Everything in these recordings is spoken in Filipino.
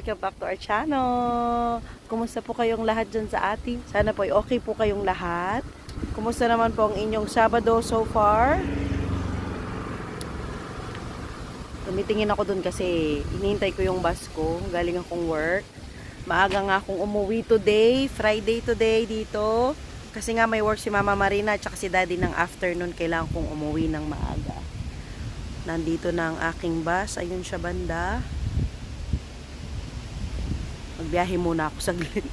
Welcome back to our channel. Kumusta po kayong lahat dyan sa atin? Sana po ay okay po kayong lahat. Kumusta naman po ang inyong Sabado so far? Tumitingin ako dun kasi hinihintay ko yung bus ko. Galing akong work. Maaga nga akong umuwi today. Friday today dito. Kasi nga may work si Mama Marina at si Daddy ng afternoon. Kailangan kong umuwi ng maaga. Nandito na ang aking bus. Ayun siya banda. Magbiyahe muna ako saglit.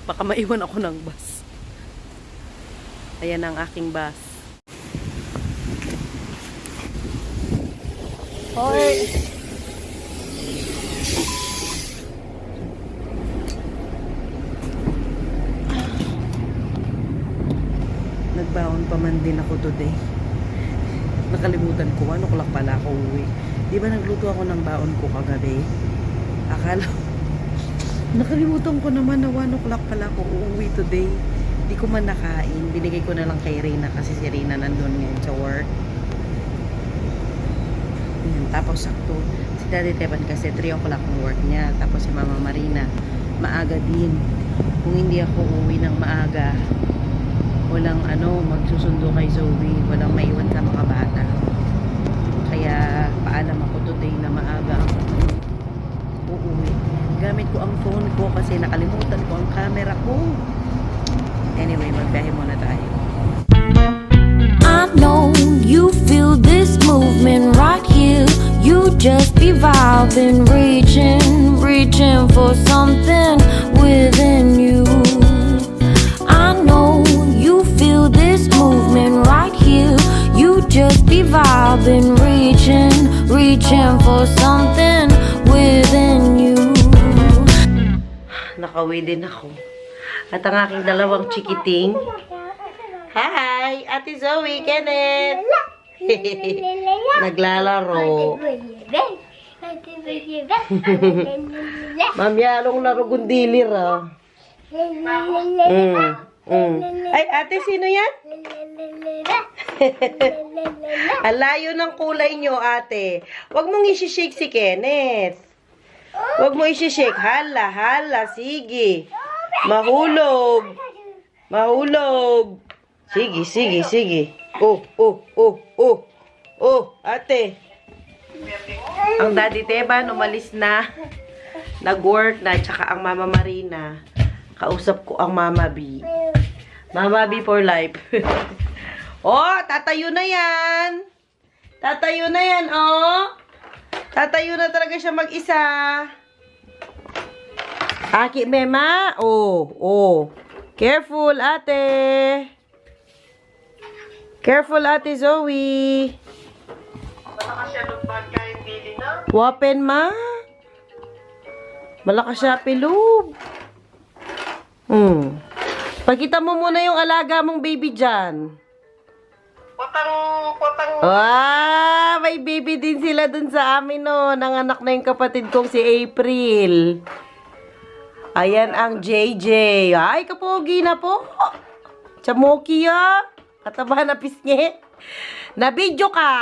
Baka maiwan ako ng bus. Ayan ang aking bus. Hoy! Nagbaon pa man din ako today. Nakalimutan ko, 1 o'clock pala ako uwi. Di ba nagluto ako ng baon ko kagabi? Akala nakalimutan ko naman na 1 o'clock pala ako uuwi today. Di ko man nakain. Binigay ko na lang kay Reyna kasi si Reyna nandun ngayon sa work. Ayan, tapos sakto. Si Daddy Teban kasi 3 o'clock ang work niya. Tapos si Mama Marina, maaga din. Kung hindi ako uuwi ng maaga, walang magsusundo kay Zoe. Walang maiwan sa mga bata. Kaya paalam ako today na maaga ako uuwi. Gamit ko ang phone ko kasi nakalimutan ko ang camera ko. Anyway, magbiyahe muna tayo. I know you feel this movement right here. You just be vibing, reaching for something within you. I know you feel this movement right here. You just be vibing, reaching for something within you. Nakauwi din ako. At ang aking dalawang chikiting. Hi! Ate Zoe, Kenneth! Naglalaro. Mami, anong laro gundilir ah? Ay, ate, sino yan? Ang layo ng kulay nyo, ate. Huwag mong isi-shake si Kenneth. Huwag mo isi-shake. Hala, sige. Mahulog. Sige. Ate. Ang Daddy Teban, umalis na. Nag-work na, tsaka ang Mama Marina. Kausap ko ang Mama B. Mama B for life. Oh, tatayo na yan. Tatayo na talaga siya mag-isa. Aki, Mema. Oh. Careful, ate. Careful, ate Zoe. Malakas siya lupad kahit hindi na. Wapen, ma. Malakas siya pilub. Pagkita mo muna yung alaga mong baby dyan. Potang. May baby din sila dun sa amin, no. Nanganak na yung kapatid kong si April. Ayan ang JJ. Ay, kapogi na po. Chamoki ya. Kataba na pisngi. Nabidyo ka.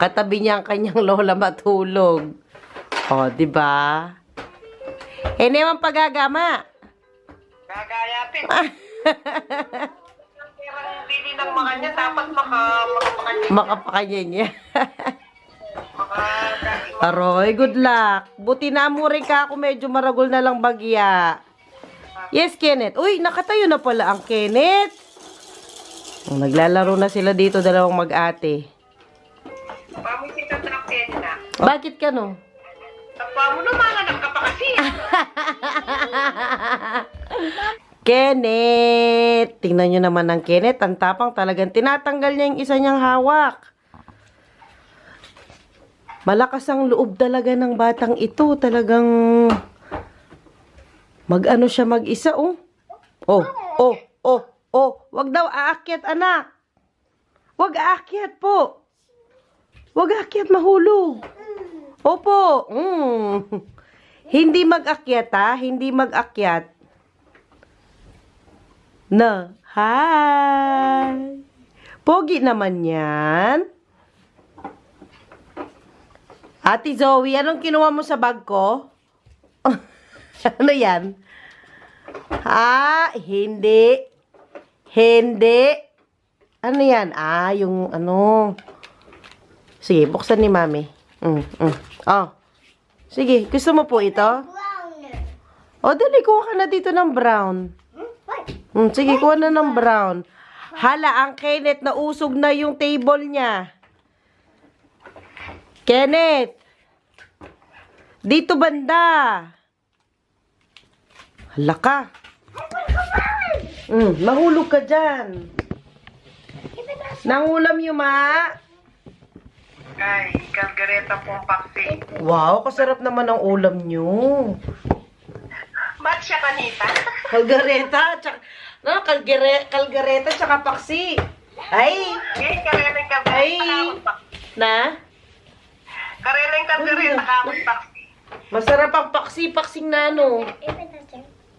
Katabi niya ang kanyang lola matulog. O, diba? Naman pagagama. Gagayapin. Ang bili ng mga niya, dapat makapakanya niya. Aroy, good luck. Buti na rin ka ako, medyo maragol na lang bagya. Yes, Kenneth. Uy, nakatayo na pala ang Kenneth. Naglalaro na sila dito, dalawang mag-ate. Bakit ka, no? Tapa mo naman, anak ka pa kasi. Kenneth! Tingnan nyo naman ng Kenneth. Ang tapang, talagang tinatanggal niya yung isa niyang hawak. Malakas ang loob talaga ng batang ito. Talagang mag-ano siya mag-isa, oh. Wag daw aakyat, anak. Wag aakyat po. Wag aakyat, mahulog. Opo. Hindi mag-akyat, ha? Hindi mag-akyat. Na. Hi. Pogi naman yan. Ate Zoe, anong kinuha mo sa bag ko? Ano yan? Hindi. Hindi. Ano yan? Yung ano. Sige, buksan ni Mami. Oh. Sige, gusto mo po ito? O, dali, kuha ka na dito ng brown. Sige, kuha na ng brown. Hala, ang Kenneth, nausog na yung table niya. Kenneth! Dito banda! Hala ka. Mahulog ka dyan. Nangulam yung ma. Ay, kalgareta pong paksi. Wow, kasarap naman ang ulam nyo. Ba't siya kanita? Kalgareta, kalgareta, tsaka paksi. Ay! Karelang Ay! kalgareta. Na? Karelang kalgareta kapag paksi. Masarap ang paksi-paksing nano.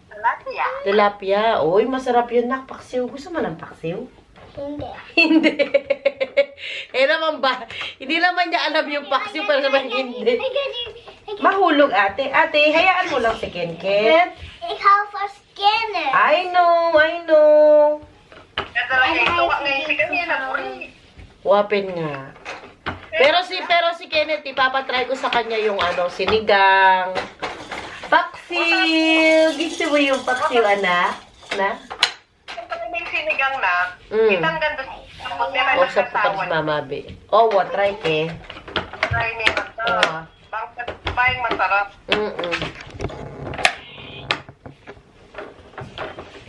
Tilapia. Tilapia. Uy, masarap yun na. Paksiw. Gusto mo ng paksiw? Hindi. Hindi. Naman ba? Hindi naman niya alam yung paksiw para naman hindi. Mahulog ate. Ate, hayaan mo lang si Ken. Ik hou van scannen. I know. Nadala niya ito ngayon si kanina. Wapin nga. Pero si Kenneth, ipapatry ko sa kanya yung sinigang. Paksiw! Gusto mo yung paksiw, anak? Na? Kapag may sinigang na, Mm. kitang ganda magmeron O ng sa pa kasawan. mamabi. O, try ke. Try niya ito. Oo. Bang masarap.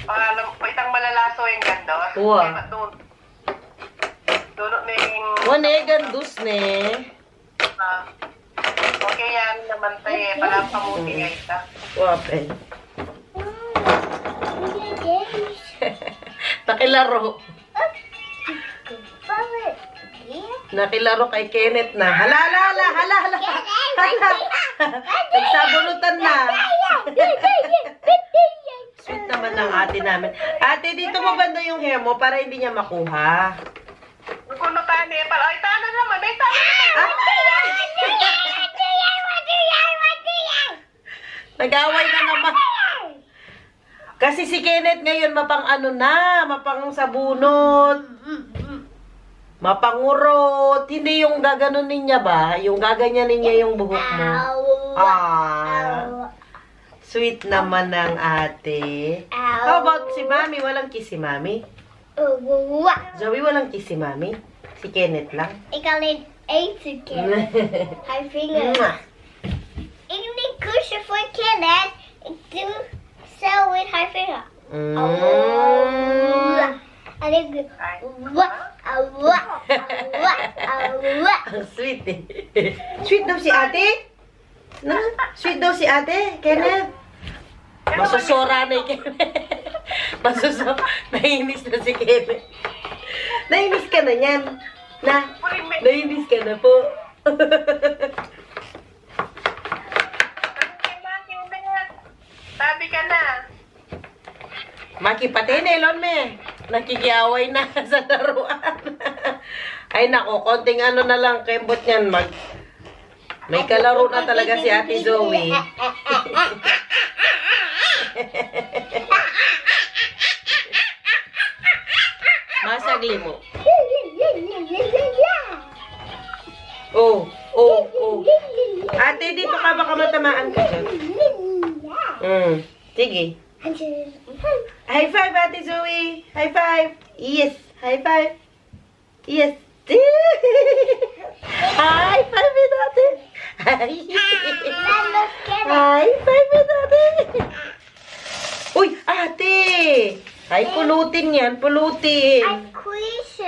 Alam ko, itang malalaso yung ganda. Uwa. Dunot na yung... Wane, gandus ne. Okay yan naman tayo. Palang pamuti nga isa. Wapin. Nakilaro. Nakilaro kay Kenneth na. Hala. Nagsabunutan na. Sweet naman ng ate namin. Ate, dito mo banda yung hair mo para hindi niya makuha. Kuno ka niya pala. Ay, tana naman. Ay, tana naman. Nag-away na naman. Kasi si Kenneth ngayon mapang mapang sabunot. Mapangurot. Hindi yung gaganunin niya ba? Yung gaganyanin niya yung buhok mo. Sweet naman ng ate. How about si Mami? Walang kiss si Mami? Zoe, walang kiss si Mami? Si Kenneth lang? Ik alleen eten kennen. Hij vinger. Ik niet kussen voor Kenneth. Ik doe zo met haar vinger. En ik doe Ang sweet eh. Sweet daw si ate? Na? Sweet daw si ate? Kenneth? Masusora na Kenneth. Nainis na si Kenneth. Nainis ka na yan. Nainis ka na po. Sabi ka na. Makipatinelon me. Nakikiaway na sa laruan. Ay nako, konting na lang kembot niyan. May kalaro na talaga si Ate Zoe. Masagli mo. Oh. Ate, dito ka baka matamaan ka dyan. Sige. High five, Ate Zoe. High five. Yes. High five. Yes. High five with Ate. High five with Ate. Uy, Ate. Ay, pulutin yan. Pulutin.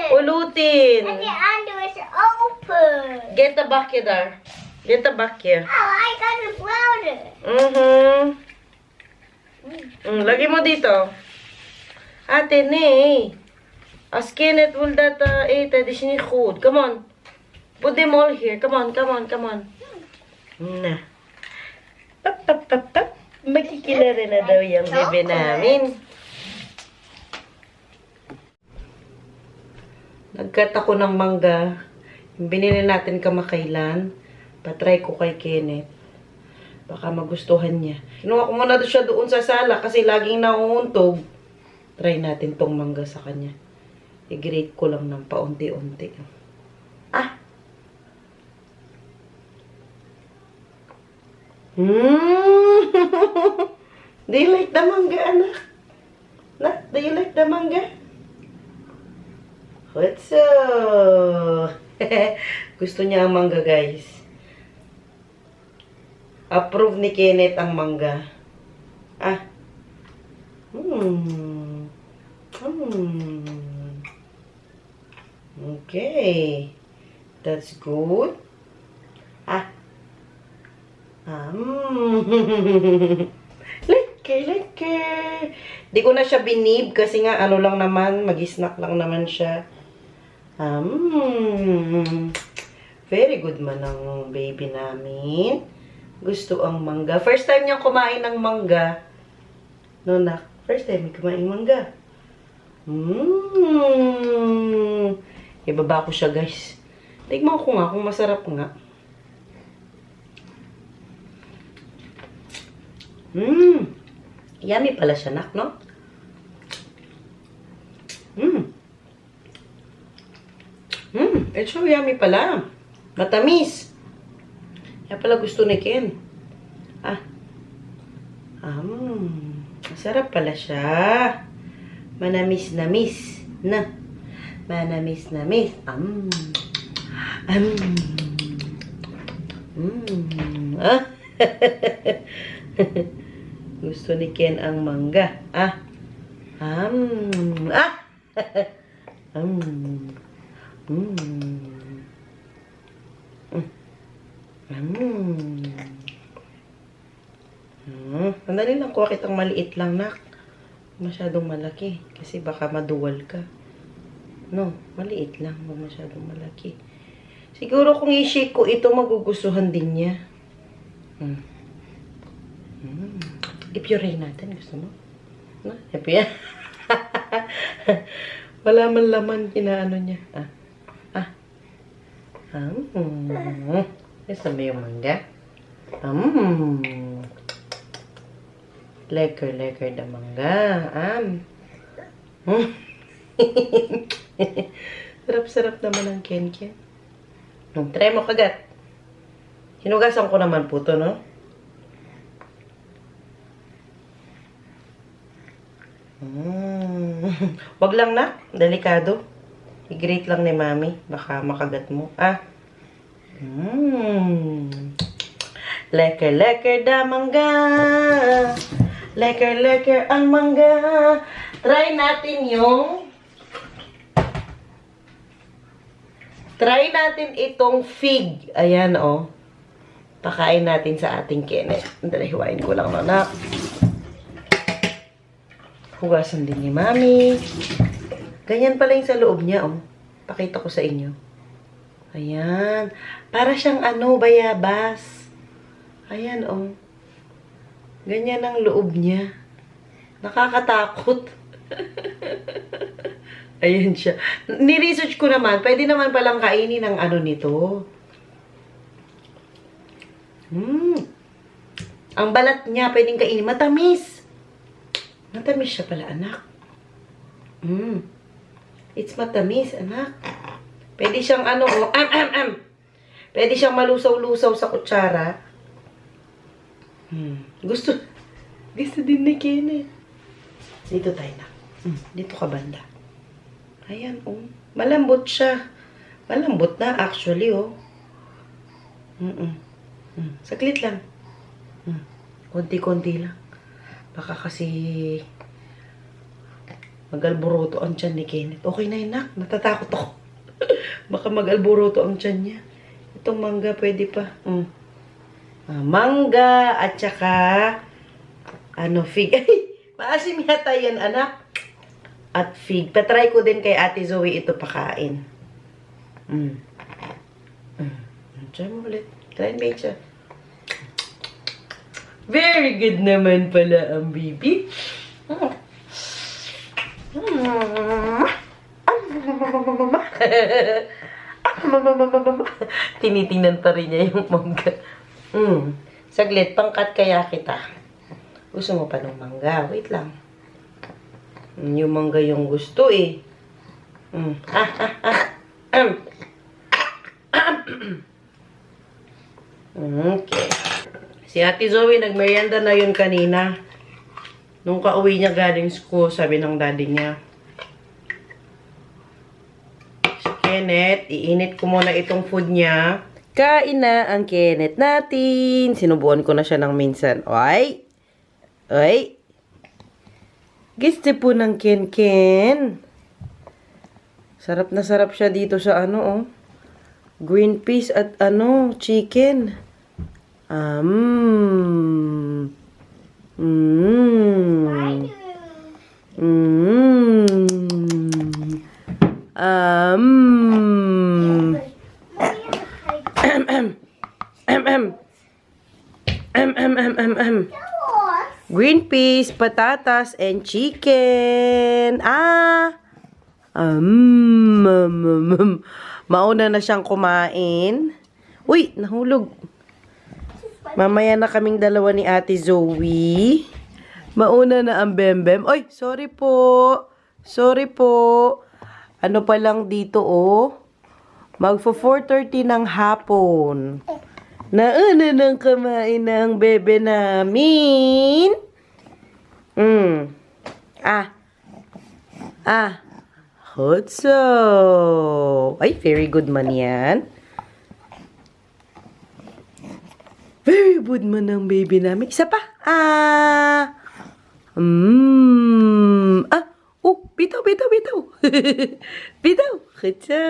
Pulutin. And the under is open. Get the bucket there. Get the bucket. Oh, I got a browner. Lagi mo dito. Ate, nee. Als Kenneth wil dat eten, dat is niet goed. Come on. Put them all here. Come on. Na. Pap. Makikilala na daw yung bebe namin. Nagkat ako ng mangga. Yung binili natin kamakailan. Patry ko kay Kenneth. Baka magustuhan niya. Kinuha ko muna siya doon sa sala kasi laging nauuntog. Try natin tong mangga sa kanya. I-grate ko lang ng paunti-unti. Ah! Do you like the mangga, anak? Do you like the mangga? What's up? Gusto niya ang mangga, guys. Approve ni Kenneth ang mangga. Ah. Okay. That's good. Ah. Leke. Di ko na siya binib kasi nga ano lang naman, mag-snack lang naman siya. Very good man ang baby namin. Gusto ang mangga. First time niyang kumain ng mangga. No, nak. First time kumain ng mangga. Ibaba ko siya, guys. Tignan ko nga kung masarap nga. Yummy pala siya, nak, no? It's so yummy pala. Matamis. Kaya pala gusto ni Ken. Masarap pala siya. Manamis-namis. Na. Manamis-namis. Gusto ni Ken ang mangga. Sandali lang, kuha kitang maliit lang, nak. Masyadong malaki. Kasi baka maduwal ka. No, maliit lang. Huwag masyadong malaki. Siguro kung i-shake ko ito, magugustuhan din niya. I-puree natin. Gusto mo? No? Happy yan? Wala man laman kinaano niya. Gusto mo yung mangga? Lekker na mangga. Sarap-sarap naman ang Ken. Try mo kagat. Hinugasan ko naman po to, no? Wag lang, na. Delikado. I-grate lang ni Mami. Baka makagat mo. Lekker da mangga. Lekker ang mangga. Try natin itong fig. Ayan, oh. Pakain natin sa ating Kenneth. Dali, hiwain ko lang, na. Hugasan din ni Mami. Ganyan pala yung sa loob niya, oh. Pakita ko sa inyo. Ayan. Para siyang bayabas. Ayan, oh. Ganyan ang loob niya. Nakakatakot. Ayan siya. Ni-research ko naman, pwede naman palang kainin ng nito. Ang balat niya, pwedeng kainin. Matamis. Matamis siya pala, anak. It's matamis, anak. Pwede siyang Pwede siyang malusaw-lusaw sa kutsara. Gusto din ni Kenneth. Dito tayo na. Dito ka banda. Ayan, oh. Malambot siya. Malambot na, actually, oh. Saglit lang. Konti-konti lang. Baka kasi mag-alboroto ang tiyan ni Kenneth. Okay na yun, nak. Natatakot ako. Baka mag-alboroto ang tiyan niya. Itong mangga, pwede pa. Mangga at saka fig. Ay, maasim yata yan, anak. At fig. Patry ko din kay Ate Zoe ito pakain. Try mo ulit. Try and bake siya. Very good naman pala ang baby. Tinitingnan pa rin niya yung mangga. Saglit, pangkat kaya kita. Gusto mo pa ng mangga? Wait lang. Yung mangga yung gusto eh. Okay. Si Ate Zoe, nagmerienda na yun kanina. Nung kauwi niya galing school, sabi ng daddy niya. Si Kenneth, iinit ko muna itong food niya. Kain na ang Kenneth natin. Sinubuan ko na siya ng minsan. Ay! Ay! Gusto po ng Ken-Ken. Sarap na sarap siya dito sa ano, oh. Green peas at ano, chicken. Green peas, patatas, and chicken. Mauna na siyang kumain. Uy, nahulog. Mamaya na kaming dalawa ni Ate Zoe. Mauna na ang bembem. Oy, sorry po. Sorry po. Ano pa lang dito, oh. Magfo 4:30 ng hapon. Nauna nang kumain ng bebe namin. Hotso. Ay, very good man yan. Very good man ang baby namin. Isa pa. Bitaw. Bitaw. Hotso.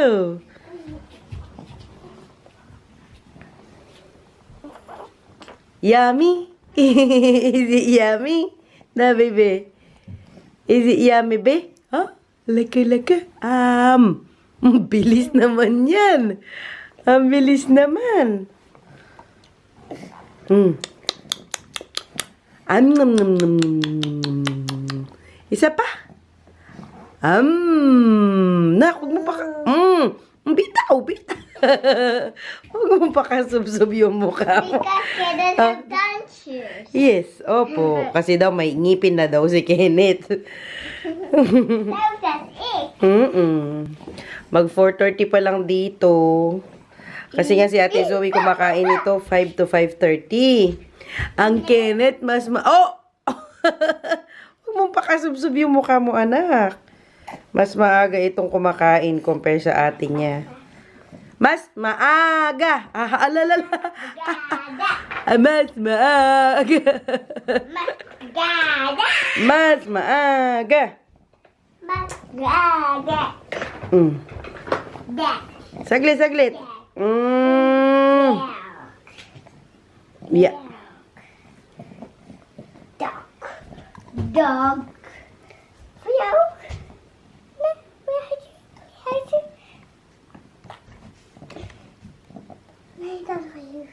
Yummy? Is it yummy? Na, baby? Is it yummy, be? Huh? Laka. Bilis naman yan. Ang bilis naman. Isa pa. Huwag mo pa bitaw. Huwag mo pa kasubsob yung mukha mo. Because Kenneth has dentures. Yes, opo. Kasi daw may ngipin na daw si Kenneth. That's it. Mag 4:30 pa lang dito. Kasi nga si Ate Zoe kumakain ito 5 to 5:30. Ang Kenneth mas Huwag mong pakasubsob yung mukha mo, anak. Mas maaga itong kumakain compare sa ate niya. Mas maaga. Mas maaga. Mas maaga. Saglit. Yeah. Dog. Hello. Where are you?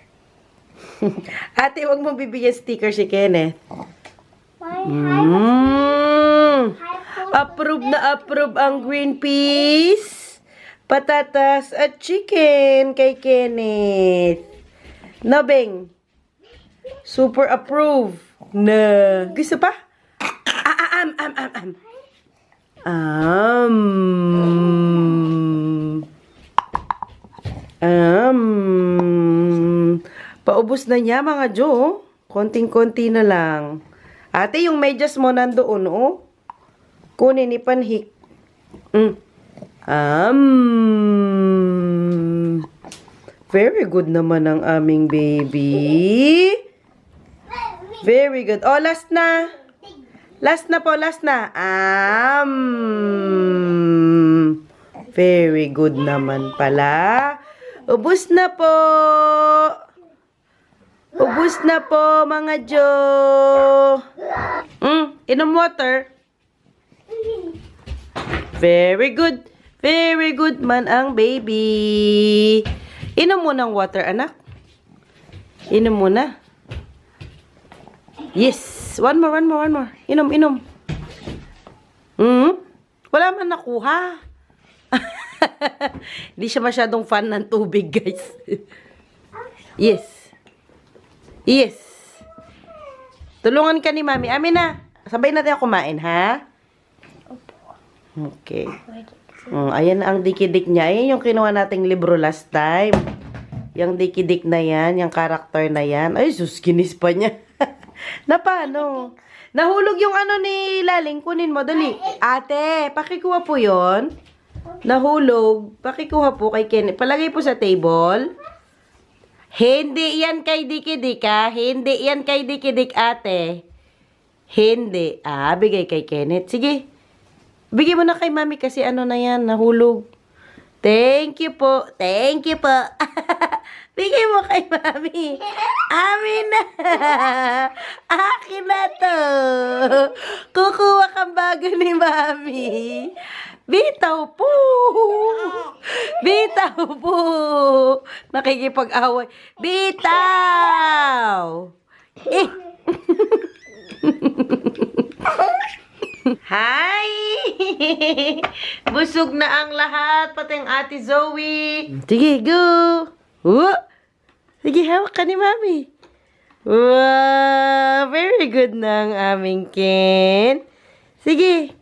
Ate, wag mo bibigyan sticker si Kenneth. Approve na approve ang green peas, patatas at chicken kay Kenneth. Nabeng. Super approve. Na. Gusto pa? Paubos na niya mga Jo. Konting-konti na lang. Ate, yung medyas mo nandoon, oh. Kunin ni Panhik. Very good naman ang aming baby. Very good. Oh, last na. Last na po, last na. Very good naman pala. Ubus na po. Ubus na po, mga Jo. Inom water. Very good. Very good man ang baby. Inom mo ng water, anak. Inom mo na. Yes. One more. Inom. Wala man nakuha. Hindi siya masyadong fan ng tubig, guys. Yes. Yes. Tulungan ka ni Mami. Amin na. Sabay natin kumain, ha? Okay. Ayan ang dikidik niya. Ayan yung kinuha nating libro last time. Yung dikidik na yan, yung karakter na yan. Ay, sus, ginis pa niya. Na paano? Nahulog yung ano ni Laling. Kunin mo, dali. Ate, pakikuha po yon. Nahulog. Pakikuha po kay Ken. Palagay po sa table. Hindi yan kay dikidik, ha? Hindi yan kay dikidik, ate. Hindi. Bigay kay Kenneth. Sige. Bigay mo na kay Mami kasi ano na yan, nahulog. Thank you po. Thank you po. Bigay mo kay Mami. Amin na. Akin na to. Kukuha kang bago ni Mami. Bitaw po. Bitaw po. Nakikipag-away. Bitaw. Hi! Busog na ang lahat, pati ang Ate Zoe. Sige, go! Sige, hawak ka ni Mami. Wow! Very good na ang aming Ken. Sige,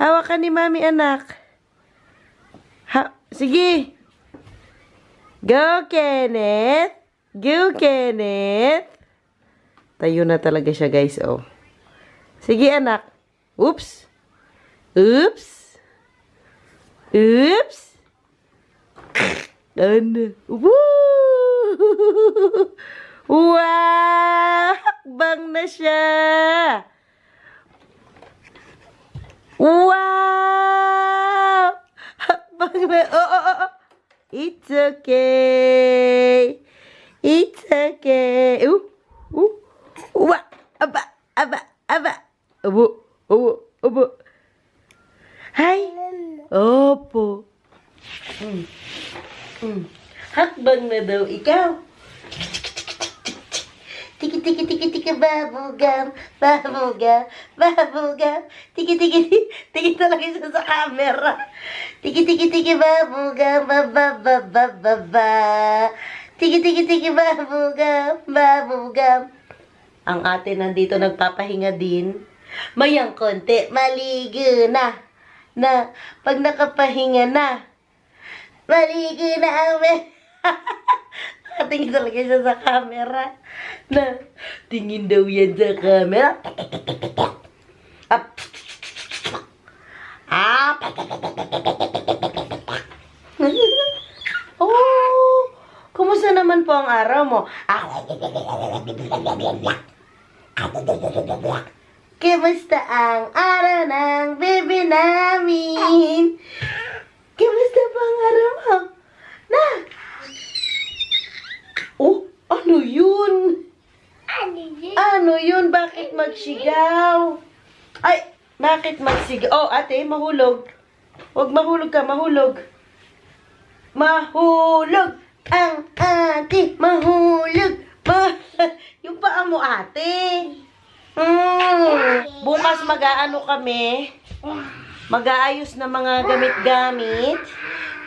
hawak ka ni Mami, anak. Sige. Go, Kenneth. Go, Kenneth. Tayo na talaga siya, guys, oh. Sige, anak. Oops. Oops. Oops. Ano? Woo! Wow! Hakbang na siya! Wow! Hakbang na. Oh. It's okay. It's okay. Aba. Opo. Hi. Opo. Hakbang na daw ikaw. Tiki babugam. Tiki talaga siya sa camera. Tiki babugam. Tiki babugam. Ang ate nandito nagpapahinga din. Mayang konti, maligo na. Pag nakapahinga na, maligo na ame. Tingin talaga siya sa camera. Tingin daw yan sa camera. Oh, kumusta naman po ang araw mo? Kamusta ang araw ng bebe namin? Kamusta pa ang araw mo? Ano yun? Ano yun? Bakit magsigaw? Ay, bakit magsigaw? Oh, ate, mahulog. Huwag mahulog ka, mahulog. Mahulog ang ate, mahulog. Yung paa mo, ate. Bukas mag-aano kami. Mag-aayos na mga gamit-gamit.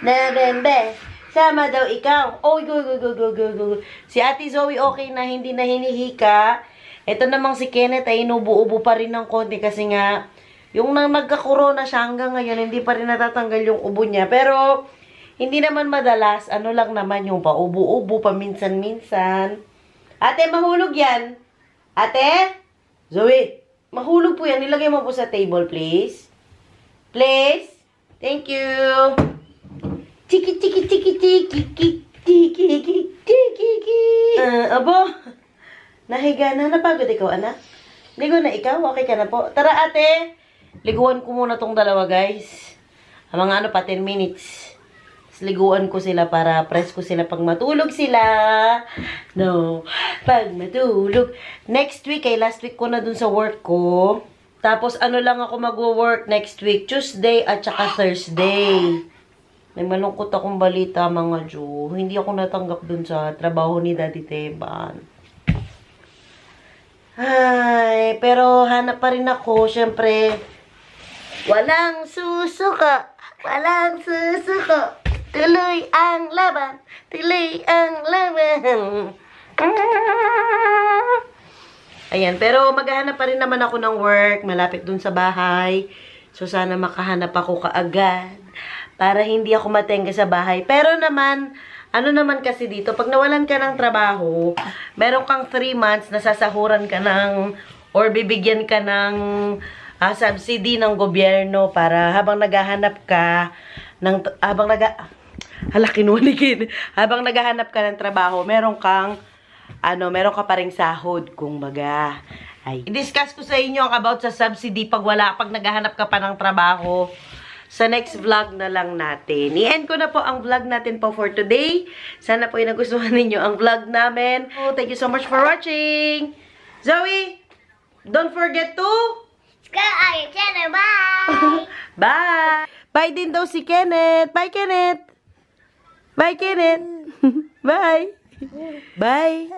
Na bembe. Sama daw ikaw. Oh, go. Si Ate Zoe okay na, hindi na hinihika. Ito namang si Kenneth ay inubo-ubo pa rin ng konti kasi nga, yung nagka-corona siya hanggang ngayon, hindi pa rin natatanggal yung ubo niya. Pero, hindi naman madalas. Ano lang naman yung paubo-ubo paminsan-minsan. Ate, mahulog yan. Ate? Zoe, mahulog po yan. Nilagay mo po sa table, please. Please. Thank you. Tiki. Abo. Nahiga na. Napagod ikaw, anak? Ligo na ikaw? Okay ka na po? Tara, ate. Liguan ko muna tong dalawa, guys. Ang mga 10 minutes. Liguan ko sila para press ko sila pag matulog sila. No. Pag matulog. Next week, last week ko na dun sa work ko. Tapos, lang ako mag-work next week. Tuesday at saka Thursday. May malungkot akong balita, mga Diyo. Hindi ako natanggap dun sa trabaho ni Daddy Teban. Ay, pero hanap pa rin ako. Siyempre, walang susuko. Tuloy ang laban. Tuloy ang laban. Ayan, pero maghahanap pa rin naman ako ng work. Malapit dun sa bahay. So, sana makahanap ako kaagad. Para hindi ako matenga sa bahay. Pero naman, ano naman kasi dito, pag nawalan ka ng trabaho, meron kang 3 months na sasahuran ka ng, or bibigyan ka ng subsidy ng gobyerno para habang naghahanap ka ng, habang naghahanap ka ng trabaho, meron ka pa ring sahod, kung baga. Ay, i-discuss ko sa inyo about sa subsidy pag naghahanap ka pa ng trabaho. Sa next vlog na lang natin. I-end ko na po ang vlog natin po for today. Sana po ay nagustuhan ninyo ang vlog namin. Oh, thank you so much for watching. Zoe, don't forget to Subscribe on your channel. Bye. bye. Bye din daw si Kenneth. Bye, Kenneth. Bye, Kenneth. Bye. Bye.